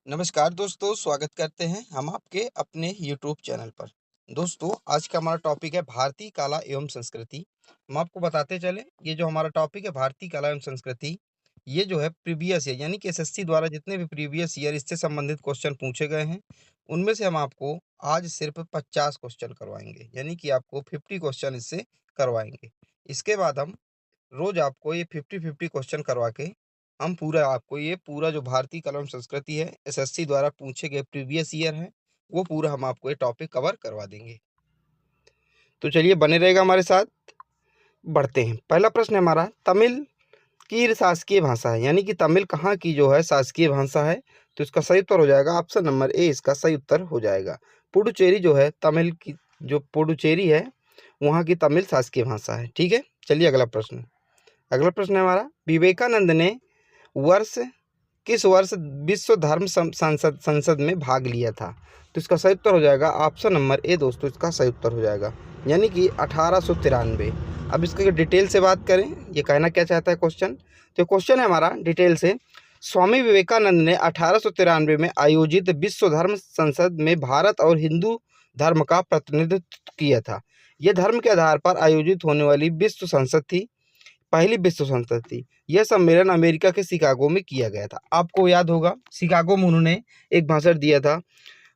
नमस्कार दोस्तों, स्वागत करते हैं हम आपके अपने यूट्यूब चैनल पर। दोस्तों, आज का हमारा टॉपिक है भारतीय कला एवं संस्कृति। हम आपको बताते चले, ये जो हमारा टॉपिक है भारतीय कला एवं संस्कृति, ये जो है प्रीवियस ईयर यानी कि एसएससी द्वारा जितने भी प्रीवियस ईयर इससे संबंधित क्वेश्चन पूछे गए हैं, उनमें से हम आपको आज सिर्फ 50 क्वेश्चन करवाएंगे, यानी कि आपको 50 क्वेश्चन इससे करवाएंगे। इसके बाद हम रोज आपको ये 50-50 क्वेश्चन करवा के हम पूरा आपको ये पूरा जो भारतीय कला एवं संस्कृति है एसएससी द्वारा पूछे गए प्रीवियस ईयर है, वो पूरा हम आपको ये टॉपिक कवर करवा देंगे। तो चलिए बने रहेगा हमारे साथ। बढ़ते हैं। पहला प्रश्न है हमारा, तमिल की शासकीय भाषा है, यानी कि तमिल कहाँ की जो है शासकीय भाषा है। तो इसका सही उत्तर हो जाएगा ऑप्शन नंबर ए, इसका सही उत्तर हो जाएगा। पुडुचेरी जो है तमिल की, जो पुडुचेरी है वहाँ की तमिल शासकीय भाषा है। ठीक है, चलिए अगला प्रश्न। अगला प्रश्न है हमारा, विवेकानंद ने वर्ष किस वर्ष विश्व धर्म संसद संसद में भाग लिया था। तो इसका सही उत्तर हो जाएगा ऑप्शन नंबर ए दोस्तों, इसका सही उत्तर हो जाएगा, यानी कि 1893। अब इसके डिटेल से बात करें, ये कहना क्या चाहता है क्वेश्चन। तो क्वेश्चन है हमारा डिटेल से, स्वामी विवेकानंद ने 1893 में आयोजित विश्व धर्म संसद में भारत और हिंदू धर्म का प्रतिनिधित्व किया था। यह धर्म के आधार पर आयोजित होने वाली विश्व संसद थी, पहली विश्व संसद थी। यह सम्मेलन अमेरिका के शिकागो में किया गया था। आपको याद होगा शिकागो में उन्होंने एक भाषण दिया था,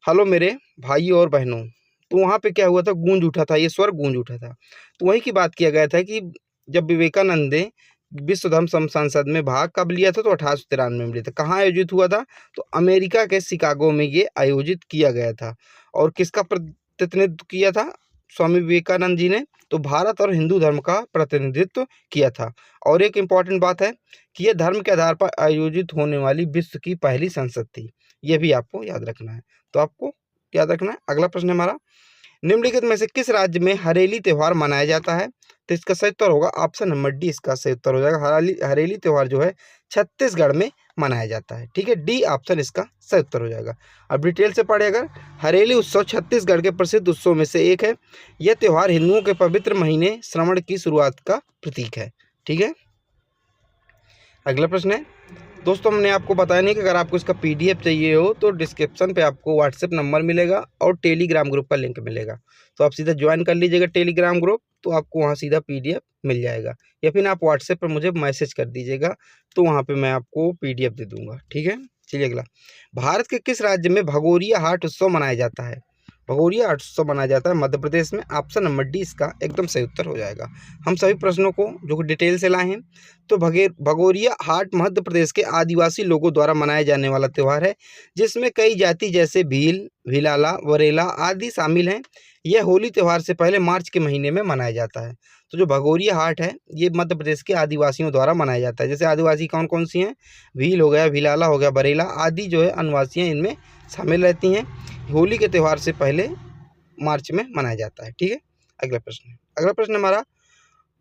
हेलो मेरे भाइयों और बहनों। तो वहाँ पे क्या हुआ था, गूंज उठा था, ये स्वर गूंज उठा था। तो वहीं की बात किया गया था कि जब विवेकानंद ने विश्व धर्म संसद में भाग कब लिया था, तो 1893 में लिया था। कहाँ आयोजित हुआ था, तो अमेरिका के शिकागो में ये आयोजित किया गया था। और किसका प्रतिनिधित्व किया था स्वामी विवेकानंद जी ने, तो भारत और हिंदू धर्म का प्रतिनिधित्व किया था। और एक इम्पॉर्टेंट बात है कि यह धर्म के आधार पर आयोजित होने वाली विश्व की पहली संसद थी। यह भी आपको याद रखना है, तो आपको याद रखना है। अगला प्रश्न हमारा, निम्नलिखित में से किस राज्य में हरेली त्यौहार मनाया जाता है। तो इसका सही उत्तर होगा ऑप्शन नंबर डी, इसका सही उत्तर हो जाएगा। हरेली त्यौहार जो है छत्तीसगढ़ में मनाया जाता है। ठीक है, डी ऑप्शन इसका सही उत्तर हो जाएगा। अब डिटेल से पढ़े अगर, हरेली उत्सव छत्तीसगढ़ के प्रसिद्ध उत्सव में से एक है। यह त्यौहार हिंदुओं के पवित्र महीने श्रावण की शुरुआत का प्रतीक है। ठीक है, अगला प्रश्न है दोस्तों, हमने आपको बताया नहीं कि अगर आपको इसका पीडीएफ चाहिए हो तो डिस्क्रिप्शन पे आपको व्हाट्सएप नंबर मिलेगा और टेलीग्राम ग्रुप का लिंक मिलेगा। तो आप सीधा ज्वाइन कर लीजिएगा टेलीग्राम ग्रुप, तो आपको वहाँ सीधा पीडीएफ मिल जाएगा, या फिर आप व्हाट्सएप पर मुझे मैसेज कर दीजिएगा, तो वहाँ पे मैं आपको पीडीएफ दे दूँगा। ठीक है, चलिए अगला, भारत के किस राज्य में भगोरिया हाट उत्सव मनाया जाता है। भगोरिया हाट उत्सव मनाया जाता है मध्य प्रदेश में। ऑप्शन नंबर डी इसका एकदम सही उत्तर हो जाएगा। हम सभी प्रश्नों को जो डिटेल से लाए हैं, तो भगोरिया हाट मध्य प्रदेश के आदिवासी लोगों द्वारा मनाया जाने वाला त्यौहार है, जिसमें कई जाति जैसे भील, भिलाला, वरेला आदि शामिल हैं। यह होली त्यौहार से पहले मार्च के महीने में मनाया जाता है। तो जो भगोरिया हाट है ये मध्य प्रदेश के आदिवासियों द्वारा मनाया जाता है। जैसे आदिवासी कौन कौन सी हैं, भील हो गया, भिलाला हो गया, बरेला आदि जो है आदिवासियाँ इनमें शामिल रहती हैं। होली के त्यौहार से पहले मार्च में मनाया जाता है। ठीक है, अगला प्रश्न हमारा,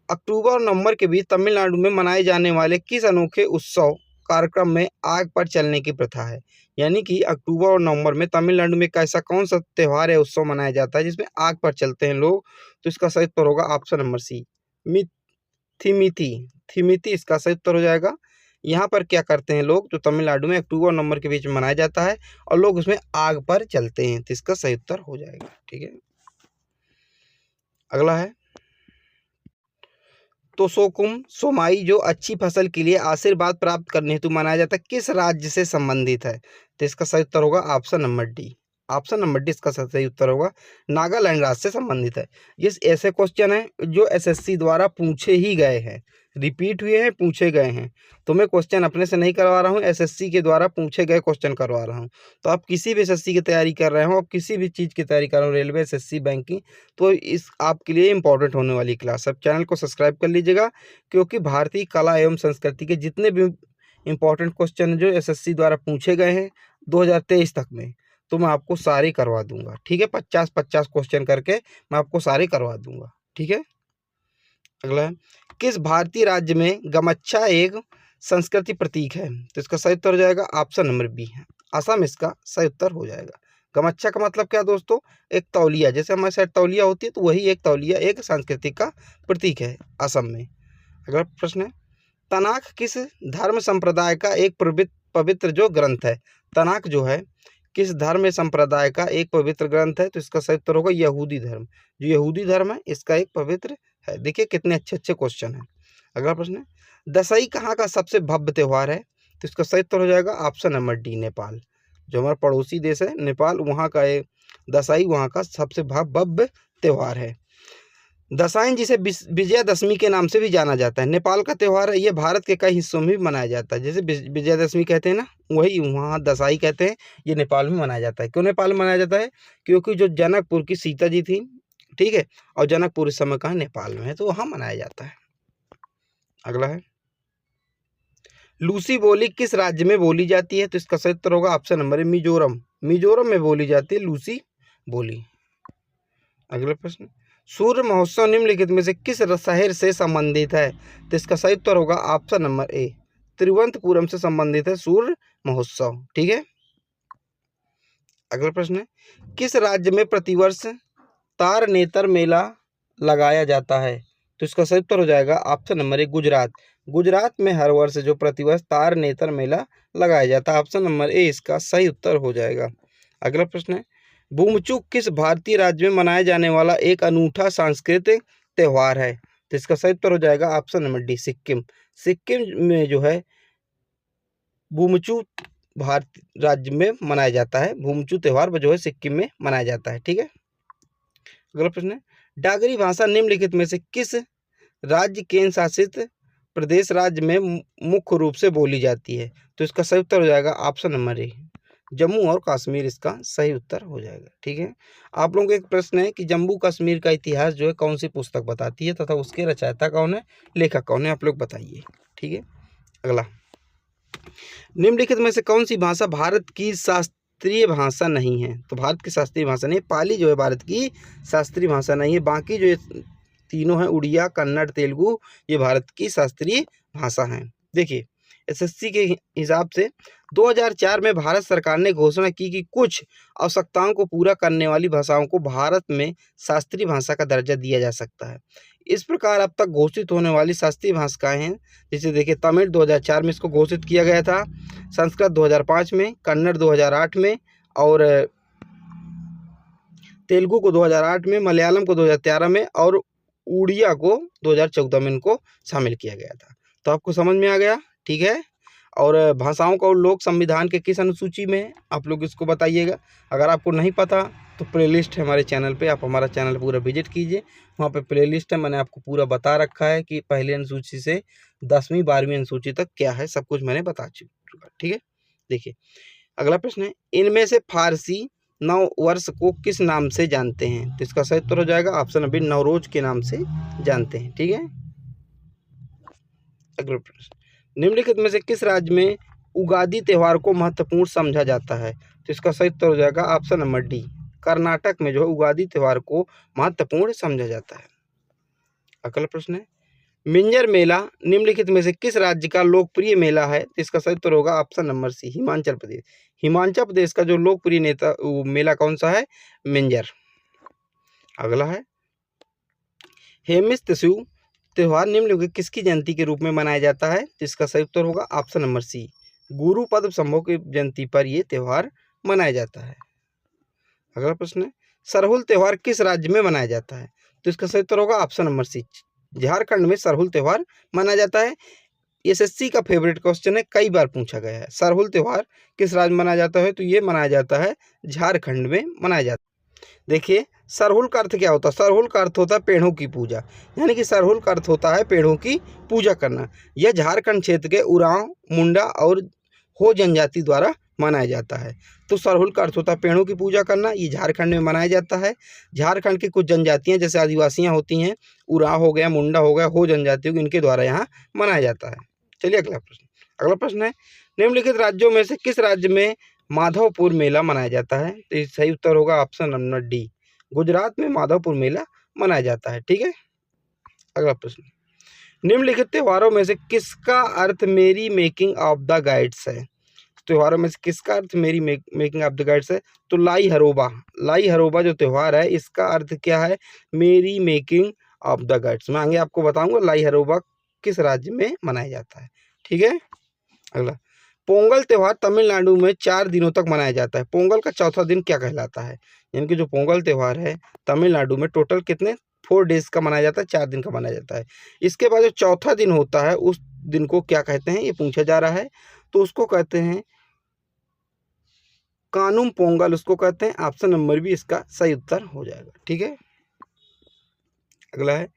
अक्टूबर और नवंबर के बीच तमिलनाडु में मनाए जाने वाले किस अनोखे उत्सव कार्यक्रम में आग पर चलने की प्रथा है। यानी कि अक्टूबर और नवंबर में तमिलनाडु में कैसा कौन सा त्यौहार है, उत्सव मनाया जाता है जिसमें आग पर चलते हैं लोग। तो इसका सही उत्तर होगा ऑप्शन नंबर सी, थिमिथि। थिमिथि इसका सही उत्तर हो जाएगा। यहाँ पर क्या करते हैं लोग, जो तमिलनाडु में अक्टूबर और नवंबर के बीच में मनाया जाता है और लोग उसमें आग पर चलते हैं, तो इसका सही उत्तर हो जाएगा। ठीक है, अगला है, तो सोकुम सोमाई जो अच्छी फसल के लिए आशीर्वाद प्राप्त करने हेतु मनाया जाता है, किस राज्य से संबंधित है। तो इसका सही उत्तर होगा option number D. Option number D इसका सही उत्तर होगा, नागालैंड राज्य से संबंधित है। ये ऐसे क्वेश्चन हैं जो एसएससी द्वारा पूछे ही गए हैं, रिपीट हुए हैं, पूछे गए हैं। तो मैं क्वेश्चन अपने से नहीं करवा रहा हूँ, एसएससी के द्वारा पूछे गए क्वेश्चन करवा रहा हूँ। तो आप किसी भी एसएससी की तैयारी कर रहे हो, आप किसी भी चीज़ की तैयारी कर रहे हो, रेलवे, एसएससी, बैंकिंग, तो इस आपके लिए इंपॉर्टेंट होने वाली क्लास। अब चैनल को सब्सक्राइब कर लीजिएगा, क्योंकि भारतीय कला एवं संस्कृति के जितने भी इंपॉर्टेंट क्वेश्चन जो एसएससी द्वारा पूछे गए हैं 2023 तक में, तो मैं आपको सारे करवा दूंगा। ठीक है, 50-50 क्वेश्चन करके मैं आपको सारे करवा दूंगा। ठीक है, अगला है, किस भारतीय राज्य में गमच्छा एक संस्कृति प्रतीक है। तो इसका सही उत्तर हो जाएगा ऑप्शन नंबर बी है, असम इसका सही उत्तर हो जाएगा। गमच्छा का मतलब क्या दोस्तों, एक तौलिया, जैसे हमारे साइड तौलिया होती है, तो वही एक तौलिया एक संस्कृति का प्रतीक है असम में। अगला प्रश्न है, तनाख किस धर्म संप्रदाय का एक पवित्र जो ग्रंथ है। तनाक जो है किस धर्म में संप्रदाय का एक पवित्र ग्रंथ है? तो इसका सही उत्तर होगा यहूदी धर्म। जो यहूदी धर्म है इसका एक पवित्र है। देखिए कितने अच्छे अच्छे क्वेश्चन हैं। अगला प्रश्न है, दशई कहाँ का सबसे भव्य त्योहार है? तो इसका सही उत्तर हो जाएगा ऑप्शन नंबर डी, नेपाल। जो हमारा पड़ोसी देश है नेपाल, वहाँ का ये दशई वहाँ का सबसे भव्य त्योहार है। दशाईं जिसे विजयादशमी के नाम से भी जाना जाता है, नेपाल का त्यौहार है। ये भारत के कई हिस्सों में भी मनाया जाता है। जैसे विजयादशमी कहते हैं ना, वही वहाँ दशाई कहते हैं। ये नेपाल में मनाया जाता है। क्यों नेपाल में मनाया जाता है? क्योंकि जो जनकपुर की सीता जी थी, ठीक है, और जनकपुर इस समय कहाँ नेपाल में है, तो वहाँ मनाया जाता है। अगला है, लूसी बोली किस राज्य में बोली जाती है? तो इसका सही उत्तर होगा option number A, Mizoram. Mizoram में बोली जाती है लूसी बोली। अगला प्रश्न, सूर्य महोत्सव निम्नलिखित में से किस शहर से संबंधित है? तो इसका सही उत्तर होगा ऑप्शन नंबर ए, तिरुवनंतपुरम से संबंधित है सूर्य महोत्सव। ठीक है। अगला प्रश्न है, किस राज्य में प्रतिवर्ष तारनेतर मेला लगाया जाता है? तो इसका सही उत्तर हो जाएगा option number A, Gujarat. Gujarat में हर वर्ष जो प्रतिवर्ष तारनेतर मेला लगाया जाता है। ऑप्शन नंबर ए इसका सही उत्तर हो जाएगा। अगला प्रश्न है, बुमचूक किस भारतीय राज्य में मनाया जाने वाला एक अनूठा सांस्कृतिक त्यौहार है? तो इसका सही उत्तर हो जाएगा option number D, Sikkim. Sikkim में जो है बुमचू भारत राज्य में मनाया जाता है। बुमचू त्यौहार जो है सिक्किम में मनाया जाता है। ठीक है। अगला प्रश्न है, डागरी भाषा निम्नलिखित में से किस राज्य केंद्र शासित प्रदेश राज्य में मुख्य रूप से बोली जाती है? तो इसका सही उत्तर हो जाएगा ऑप्शन नंबर ए, जम्मू और कश्मीर इसका सही उत्तर हो जाएगा। ठीक है। आप लोगों को एक प्रश्न है कि जम्मू कश्मीर का इतिहास जो है कौन सी पुस्तक बताती है तथा उसके रचयिता कौन है, लेखक कौन है, आप लोग बताइए। ठीक है। अगला, निम्नलिखित में से कौन सी भाषा भारत की शास्त्रीय भाषा नहीं है? तो भारत की शास्त्रीय भाषा नहीं, पाली जो है भारत की शास्त्रीय भाषा नहीं है। बाकी जो तीनों हैं, उड़िया, कन्नड़, तेलुगु, ये भारत की शास्त्रीय भाषा हैं। देखिए एसएससी के हिसाब से 2004 में भारत सरकार ने घोषणा की कि कुछ आवश्यकताओं को पूरा करने वाली भाषाओं को भारत में शास्त्रीय भाषा का दर्जा दिया जा सकता है। इस प्रकार अब तक घोषित होने वाली शास्त्रीय भाषाएं हैं, जैसे देखिए तमिल 2004 में इसको घोषित किया गया था, संस्कृत 2005 में, कन्नड़ 2008 में, और तेलुगु को 2008 में, मलयालम को 2013 में, और उड़िया को 2014 में इनको शामिल किया गया था। तो आपको समझ में आ गया। ठीक है। और भाषाओं का लोक संविधान के किस अनुसूची में है, आप लोग इसको बताइएगा। अगर आपको नहीं पता तो प्लेलिस्ट है हमारे चैनल पे, आप हमारा चैनल पूरा विजिट कीजिए, वहाँ पे प्लेलिस्ट है, मैंने आपको पूरा बता रखा है कि पहली अनुसूची से 10वीं 12वीं अनुसूची तक क्या है, सब कुछ मैंने बता चुका। ठीक है। देखिए अगला प्रश्न है, इनमें से फारसी नव वर्ष को किस नाम से जानते हैं? तो इसका सही उत्तर हो जाएगा ऑप्शन नंबर नवरोज के नाम से जानते हैं। ठीक है। अगला प्रश्न, निम्नलिखित में से किस राज्य में उगादी त्यौहार को महत्वपूर्ण समझा जाता है? तो इसका सही उत्तर हो जाएगा ऑप्शन नंबर डी, कर्नाटक में जो है उगादी त्यौहार को महत्वपूर्ण समझा जाता है। अगला प्रश्न है, मिंजर मेला निम्नलिखित में से किस राज्य का लोकप्रिय मेला है? तो इसका सही उत्तर होगा option number C, Himachal Pradesh. Himachal Pradesh का जो लोकप्रिय मेला कौन सा है? मिंजर। अगला है, हेमिस तसु त्यौहार निम्नलिखित किसकी जयंती के रूप में मनाया जाता है? तो इसका सही उत्तर होगा ऑप्शन नंबर सी, गुरु पद्मसंभव की जयंती पर यह त्यौहार मनाया जाता है। अगला प्रश्न है, सरहुल त्यौहार किस राज्य में मनाया जाता है? तो इसका सही उत्तर होगा ऑप्शन नंबर सी, झारखंड में सरहुल त्यौहार मनाया जाता है। एसएससी का फेवरेट क्वेश्चन है, कई बार पूछा गया है, सरहुल त्यौहार किस राज्य में मनाया जाता है? तो ये मनाया जाता है झारखंड में मनाया जाता है। देखिए सरहुल का अर्थ क्या होता है? सरहुल का अर्थ होता है पेड़ों की पूजा, यानी कि सरहुल का अर्थ होता है पेड़ों की पूजा करना। यह झारखंड क्षेत्र के उरांव, मुंडा और हो जनजाति द्वारा मनाया जाता है। तो सरहुल का अर्थ होता है पेड़ों की पूजा करना, ये झारखंड में मनाया जाता है। झारखंड की कुछ जनजातियां जैसे आदिवासियां होती हैं, उरांव हो गया, मुंडा हो गया, हो जनजाति हो, इनके द्वारा यहाँ मनाया जाता है। चलिए अगला प्रश्न। अगला प्रश्न है, निम्नलिखित राज्यों में से किस राज्य में माधवपुर मेला मनाया जाता है? तो सही उत्तर होगा ऑप्शन नंबर डी, गुजरात में माधवपुर मेला मनाया जाता है। ठीक है। अगला प्रश्न, निम्नलिखित त्योहारों में से किसका अर्थ मेरी मेकिंग ऑफ द गाइड्स है? त्योहारों में से किसका अर्थ मेरी मेकिंग ऑफ द गाइड्स है? तो लाई हरोबा, लाई हरोबा जो त्यौहार है इसका अर्थ क्या है? मेरी मेकिंग ऑफ द गाइड्स। मैं आगे आपको बताऊंगा लाई हरोबा किस राज्य में मनाया जाता है। ठीक है। अगला, पोंगल त्योहार तमिलनाडु में 4 दिनों तक मनाया जाता है। पोंगल का चौथा दिन क्या कहलाता है? यानी कि जो पोंगल त्योहार है तमिलनाडु में टोटल कितने 4 डेज का मनाया जाता है, 4 दिन का मनाया जाता है। इसके बाद जो चौथा दिन होता है उस दिन को क्या कहते हैं, ये पूछा जा रहा है। तो उसको कहते हैं कानुम पोंगल, उसको कहते हैं। ऑप्शन नंबर बी इसका सही उत्तर हो जाएगा। ठीक है, अगला है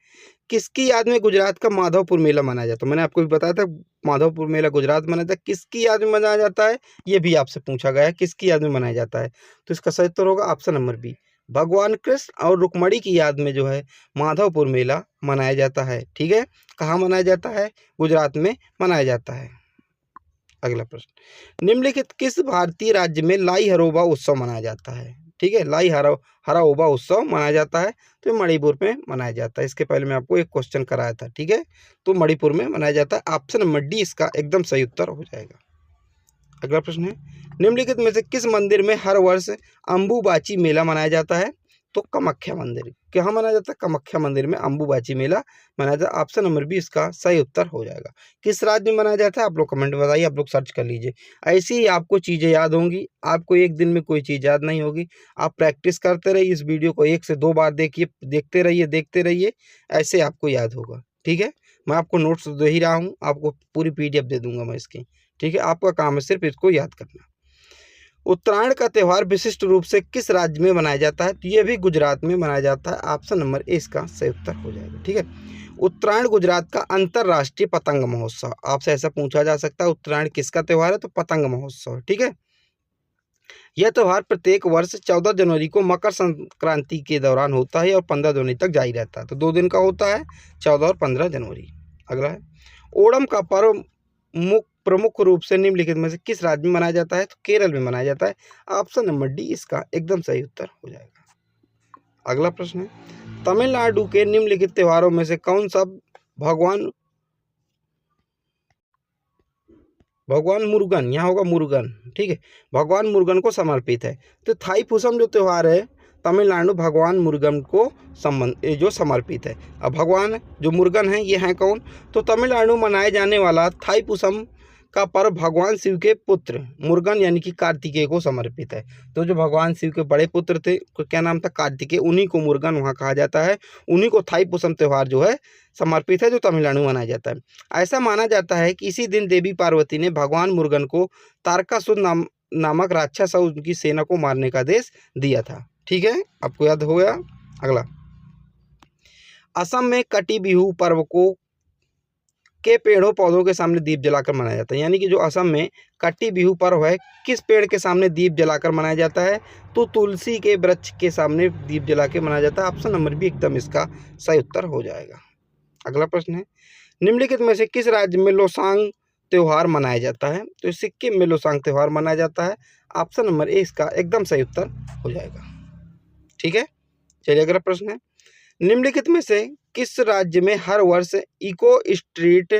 किसकी याद में गुजरात का माधवपुर मेला मनाया जाता है? मैंने आपको भी बताया था माधवपुर मेला गुजरात में मनाया जाता है। किसकी याद में मनाया जाता है, ये भी आपसे पूछा गया है, किसकी याद में मनाया जाता है? तो इसका सही उत्तर होगा ऑप्शन नंबर बी, भगवान कृष्ण और रुक्मणी की याद में जो है माधवपुर मेला मनाया जाता है। ठीक है, कहाँ मनाया जाता है? गुजरात में मनाया जाता है। अगला प्रश्न, निम्नलिखित किस भारतीय राज्य में लाई हरोबा उत्सव मनाया जाता है? ठीक है, लाई हराओबा उत्सव मनाया जाता है, तो ये मणिपुर में मनाया जाता है। इसके पहले मैं आपको एक क्वेश्चन कराया था। ठीक है, तो मणिपुर में मनाया जाता है। ऑप्शन नंबर डी इसका एकदम सही उत्तर हो जाएगा। अगला प्रश्न है, निम्नलिखित में से किस मंदिर में हर वर्ष अंबुबाची मेला मनाया जाता है? तो कामाख्या मंदिर। कहाँ मनाया जाता है? कामाख्या मंदिर में अंबुबाची मेला मनाया जाता है। ऑप्शन नंबर बी इसका सही उत्तर हो जाएगा। किस राज्य में मनाया जाता है आप लोग कमेंट में बताइए, आप लोग सर्च कर लीजिए। ऐसी ही आपको चीज़ें याद होंगी, आपको एक दिन में कोई चीज़ याद नहीं होगी। आप प्रैक्टिस करते रहिए, इस वीडियो को 1 से 2 बार देखिए, देखते रहिए, ऐसे आपको याद होगा। ठीक है, मैं आपको नोट्स दे ही रहा हूँ, आपको पूरी PDF दे दूंगा मैं इसकी। ठीक है, आपका काम है सिर्फ इसको याद करना। उत्तरायण का त्यौहार विशिष्ट रूप से किस राज्य में मनाया जाता है? तो ये भी गुजरात में मनाया जाता है। ऑप्शन नंबर ए इसका सही उत्तर हो जाएगा। ठीक है, उत्तरायण गुजरात का अंतरराष्ट्रीय पतंग महोत्सव। आपसे ऐसा पूछा जा सकता है उत्तरायण किसका त्यौहार है? तो पतंग महोत्सव। ठीक है, यह त्यौहार प्रत्येक वर्ष 14 जनवरी को मकर संक्रांति के दौरान होता है और 15 जनवरी तक जारी रहता है। तो 2 दिन का होता है, 14 और 15 जनवरी। अगला है, ओणम का पर्व प्रमुख रूप से निम्नलिखित में से किस राज्य में मनाया जाता है? तो केरल में मनाया जाता है। ऑप्शन नंबर डी इसका एकदम सही उत्तर हो जाएगा। अगला प्रश्न है, तमिलनाडु के निम्नलिखित त्योहारों में से कौन सा भगवान मुरुगन, यहाँ होगा मुरुगन। ठीक है, भगवान मुरुगन को समर्पित है। तो थाईपुसम जो त्यौहार है तमिलनाडु भगवान मुरुगन को जो समर्पित है। अब भगवान जो मुरुगन है ये हैं कौन? तो तमिलनाडु मनाए जाने वाला थाईपुसम का पर्व भगवान शिव के पुत्र मुरुगन यानी कि कार्तिकेय को समर्पित है। तो जो भगवान शिव के बड़े पुत्र थे, क्या नाम था? कार्तिकेय, उन्हीं को मुरुगन वहाँ कहा जाता है। उन्हीं को थाईपुसम त्यौहार जो है समर्पित है, जो तमिलनाडु में मनाया जाता है। ऐसा माना जाता है कि इसी दिन देवी पार्वती ने भगवान मुरुगन को तारकासुर नामक राक्षस और उनकी सेना को मारने का आदेश दिया था। ठीक है, आपको याद हो गया। अगला, असम में कटी बिहू पर्व को के पेड़ों पौधों के सामने दीप जलाकर मनाया जाता है। यानी कि जो असम में कटी बिहू पर्व है किस पेड़ के सामने दीप जलाकर मनाया जाता है? तो तुलसी के वृक्ष के सामने दीप जला के मनाया जाता है। ऑप्शन नंबर बी एकदम इसका सही उत्तर हो जाएगा। अगला प्रश्न है, निम्नलिखित में से किस राज्य में लोसांग त्यौहार मनाया जाता है? तो सिक्किम में लोसांग त्यौहार मनाया जाता है। ऑप्शन नंबर ए इसका एकदम सही उत्तर हो जाएगा। ठीक है, चलिए अगला प्रश्न है, निम्नलिखित में से किस राज्य में हर वर्ष इको स्ट्रीट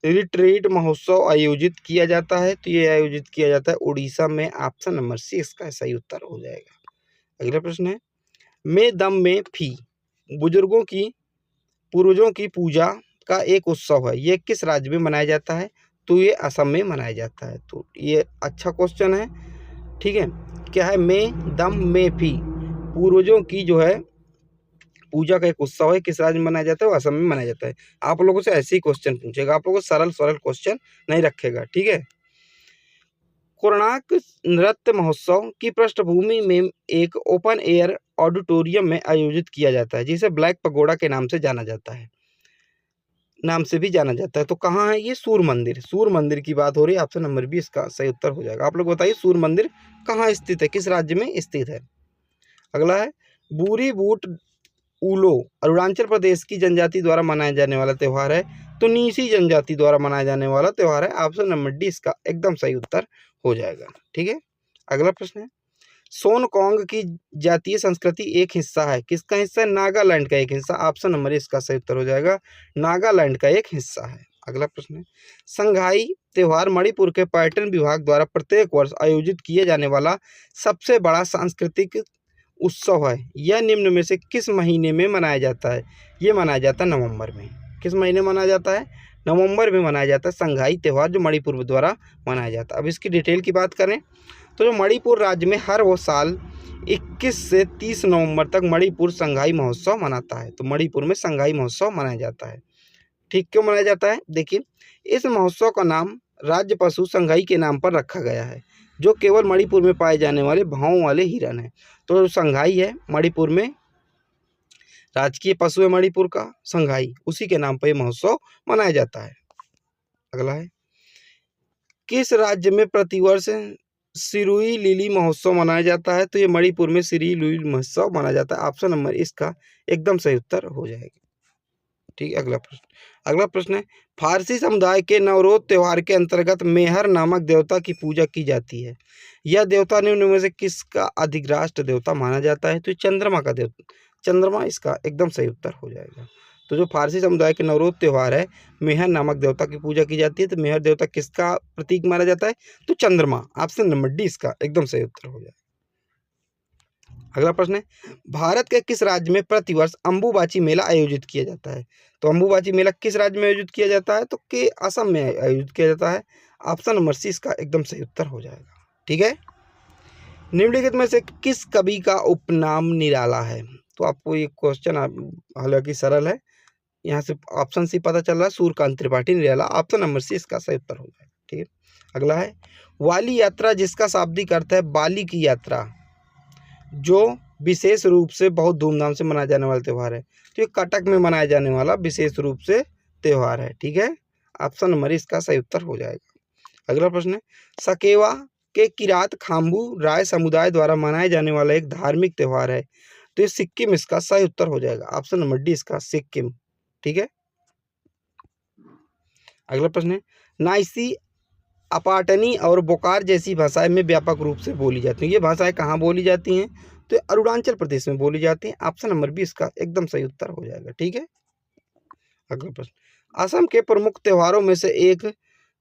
रिट्रीट महोत्सव आयोजित किया जाता है? तो ये आयोजित किया जाता है उड़ीसा में। ऑप्शन नंबर सी इसका सही उत्तर हो जाएगा। अगला प्रश्न है, मे दम में फी बुजुर्गों की पूर्वजों की पूजा का एक उत्सव है, ये किस राज्य में मनाया जाता है? तो ये असम में मनाया जाता है। तो ये अच्छा क्वेश्चन है। ठीक है, क्या है? मे दम में फी पूर्वजों की जो है पूजा का एक उत्सव है, किस राज्य में मनाया जाता है? वो असम में मनाया जाता है। आप लोगों से ऐसे ही क्वेश्चन पूछेगा, आप लोगों को सरल क्वेश्चन नहीं रखेगा। ठीक है, कोणार्क नृत्य महोत्सव की पृष्ठभूमि में एक ओपन एयर ऑडिटोरियम में आयोजित किया जाता है, जिसे ब्लैक पगोडा के नाम से जाना जाता है, नाम से भी जाना जाता है। तो कहाँ है ये? सूर्य मंदिर की बात हो रही है। ऑप्शन नंबर बी इसका सही उत्तर हो जाएगा। आप लोग बताइए सूर्य मंदिर कहाँ स्थित है, किस राज्य में स्थित है? अगला है, बूरी बूट उलो अरुणाचल प्रदेश की जनजाति द्वारा मनाया जाने वाला त्यौहार है। तो नीसी जनजाति द्वारा मनाया जाने वाला त्यौहार है। ऑप्शन नंबर डी इसका एकदम सही उत्तर हो जाएगा। ठीक है, अगला प्रश्न है, सोनकोंग की जातीय संस्कृति एक हिस्सा है, किसका हिस्सा है? नागालैंड का एक हिस्सा। ऑप्शन नंबर इसका सही उत्तर हो जाएगा, नागालैंड का एक हिस्सा है। अगला प्रश्न है, संघाई त्यौहार मणिपुर के पर्यटन विभाग द्वारा प्रत्येक वर्ष आयोजित किए जाने वाला सबसे बड़ा सांस्कृतिक उत्सव है। यह निम्न में से किस महीने में मनाया जाता है? ये मनाया जाता है नवंबर में। किस महीने मनाया जाता है? नवंबर में मनाया जाता है संगाई त्यौहार, जो मणिपुर द्वारा मनाया जाता है। अब इसकी डिटेल की बात करें तो जो मणिपुर राज्य में हर वो साल 21 से 30 नवंबर तक मणिपुर संगाई महोत्सव मनाता है। तो मणिपुर में संगाई महोत्सव मनाया जाता है। ठीक, क्यों मनाया जाता है? देखिए, इस महोत्सव का नाम राज्य पशु संगाई के नाम पर रखा गया है, जो केवल मणिपुर में पाए जाने वाले भावों वाले हिरन है। तो संगाई है मणिपुर में, राजकीय पशु है मणिपुर का संगाई, उसी के नाम पर यह महोत्सव मनाया जाता है। अगला है, किस राज्य में प्रतिवर्ष सिरुई लिली महोत्सव मनाया जाता है? तो ये मणिपुर में सिरुई लिली महोत्सव मनाया जाता है। ऑप्शन नंबर इसका एकदम सही उत्तर हो जाएगा। ठीक है, अगला प्रश्न है, फारसी समुदाय के नवरोज त्योहार के अंतर्गत मेहर नामक देवता की पूजा की जाती है। यह देवता निम्न में से किसका अधिराष्ट्र देवता माना जाता है? तो चंद्रमा का देवता, चंद्रमा इसका एकदम सही उत्तर हो जाएगा। तो जो फारसी समुदाय के नवरोज त्यौहार है, मेहर नामक देवता की पूजा की जाती है। तो मेहर देवता किसका प्रतीक माना जाता है? तो चंद्रमा। ऑप्शन नंबर डी इसका एकदम सही उत्तर हो जाएगा। अगला प्रश्न है, भारत के किस राज्य में प्रतिवर्ष अंबुबाची मेला आयोजित किया जाता है? तो अंबुबाची मेला किस राज्य में आयोजित किया जाता है? तो के असम में आयोजित किया जाता है। ऑप्शन नंबर सी इसका एकदम सही उत्तर हो जाएगा। ठीक है, निम्नलिखित में से किस कवि का उपनाम निराला है? तो आपको ये क्वेश्चन हालांकि सरल है, यहाँ से ऑप्शन सी पता चल रहा है, Suryakant Tripathi Nirala. Option number C इसका सही उत्तर हो जाएगा। ठीक है, अगला है, वाली यात्रा जिसका शाब्दिक अर्थ है बाली की यात्रा, जो विशेष रूप से बहुत धूमधाम से मनाया जाने वाला त्यौहार है। तो ये कटक में मनाया जाने वाला विशेष रूप से त्यौहार है। ठीक है, ऑप्शन नंबर इसका सही उत्तर हो जाएगा। अगला प्रश्न है, सकेवा के किरात खाम्बू राय समुदाय द्वारा मनाया जाने वाला एक धार्मिक त्यौहार है। तो ये सिक्किम इसका सही उत्तर हो जाएगा। ऑप्शन नंबर डी इसका सिक्किम। ठीक है, अगला प्रश्न है, नाइसी, अपाटनी और बोकार जैसी भाषाएं में व्यापक रूप से बोली जाती हैं। ये भाषाएं कहाँ बोली जाती हैं? तो अरुणाचल प्रदेश में बोली जाती हैं। ऑप्शन नंबर बी इसका एकदम सही उत्तर हो जाएगा। ठीक है, अगला प्रश्न, असम के प्रमुख त्योहारों में से एक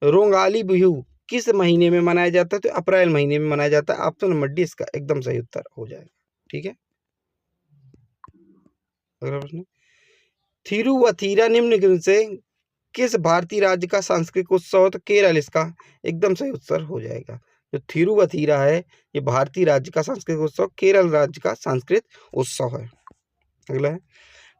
रोंगाली बिहू किस महीने में मनाया जाता है? तो अप्रैल महीने में मनाया जाता है। ऑप्शन नंबर डी इसका एकदम सही उत्तर हो जाएगा। ठीक है, अगला प्रश्न, थिरुवथीरा निम्नलिखित से किस भारतीय राज्य का सांस्कृतिक उत्सव है? तो केरल इसका एकदम सही उत्तर हो जाएगा। जो थिरुवथीरा है, ये भारतीय राज्य का सांस्कृतिक उत्सव केरल राज्य का सांस्कृतिक उत्सव है। अगला है,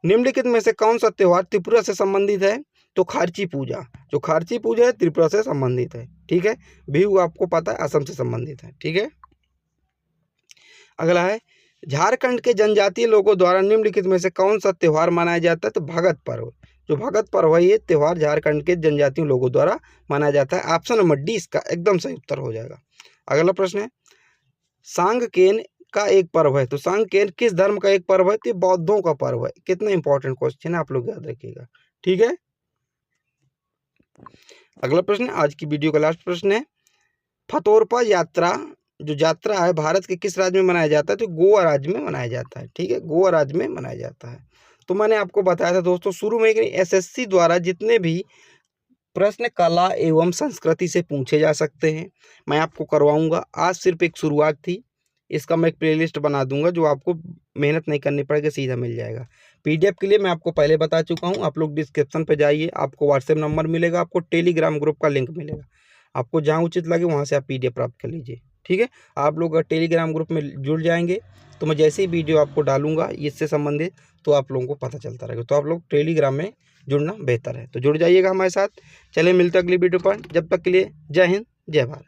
निम्नलिखित में से कौन सा त्यौहार त्रिपुरा से संबंधित है? तो खारची पूजा, जो खारची पूजा है त्रिपुरा से संबंधित है। ठीक है, बिहू आपको पता है असम से संबंधित है। ठीक है, अगला है, झारखंड के जनजातीय लोगों द्वारा निम्नलिखित में से कौन सा त्यौहार मनाया जाता है? तो भगत पर्व, जो भगत पर्व है ये त्यौहार झारखंड के जनजातीय लोगों द्वारा मनाया जाता है। ऑप्शन नंबर डी इसका एकदम सही उत्तर हो जाएगा। अगला प्रश्न है, सांगकेन का एक पर्व है। तो सांगकेन किस धर्म का एक पर्व है? तो बौद्धों का पर्व है। कितना इंपॉर्टेंट क्वेश्चन है, आप लोग याद रखिएगा। ठीक है, अगला प्रश्न, आज की वीडियो का लास्ट प्रश्न है, फतोरपा यात्रा जो यात्रा है भारत के किस राज्य में मनाया जाता है? तो गोवा राज्य में मनाया जाता है। ठीक है, गोवा राज्य में मनाया जाता है। तो मैंने आपको बताया था दोस्तों शुरू में कि एसएससी द्वारा जितने भी प्रश्न कला एवं संस्कृति से पूछे जा सकते हैं मैं आपको करवाऊंगा। आज सिर्फ एक शुरुआत थी, इसका मैं एक प्लेलिस्ट बना दूंगा जो आपको मेहनत नहीं करनी पड़ेगी, सीधा मिल जाएगा। पीडीएफ के लिए मैं आपको पहले बता चुका हूं, आप लोग डिस्क्रिप्शन पे जाइए, आपको व्हाट्सएप नंबर मिलेगा, आपको टेलीग्राम ग्रुप का लिंक मिलेगा, आपको जहाँ उचित लगे वहाँ से आप पीडीएफ प्राप्त कर लीजिए। ठीक है, आप लोग अगर टेलीग्राम ग्रुप में जुड़ जाएंगे तो मैं जैसे ही वीडियो आपको डालूंगा इससे संबंधित तो आप लोगों को पता चलता रहेगा। तो आप लोग टेलीग्राम में जुड़ना बेहतर है, तो जुड़ जाइएगा हमारे साथ। चलिए मिलते हैं अगली वीडियो पर, जब तक के लिए जय हिंद जय भारत।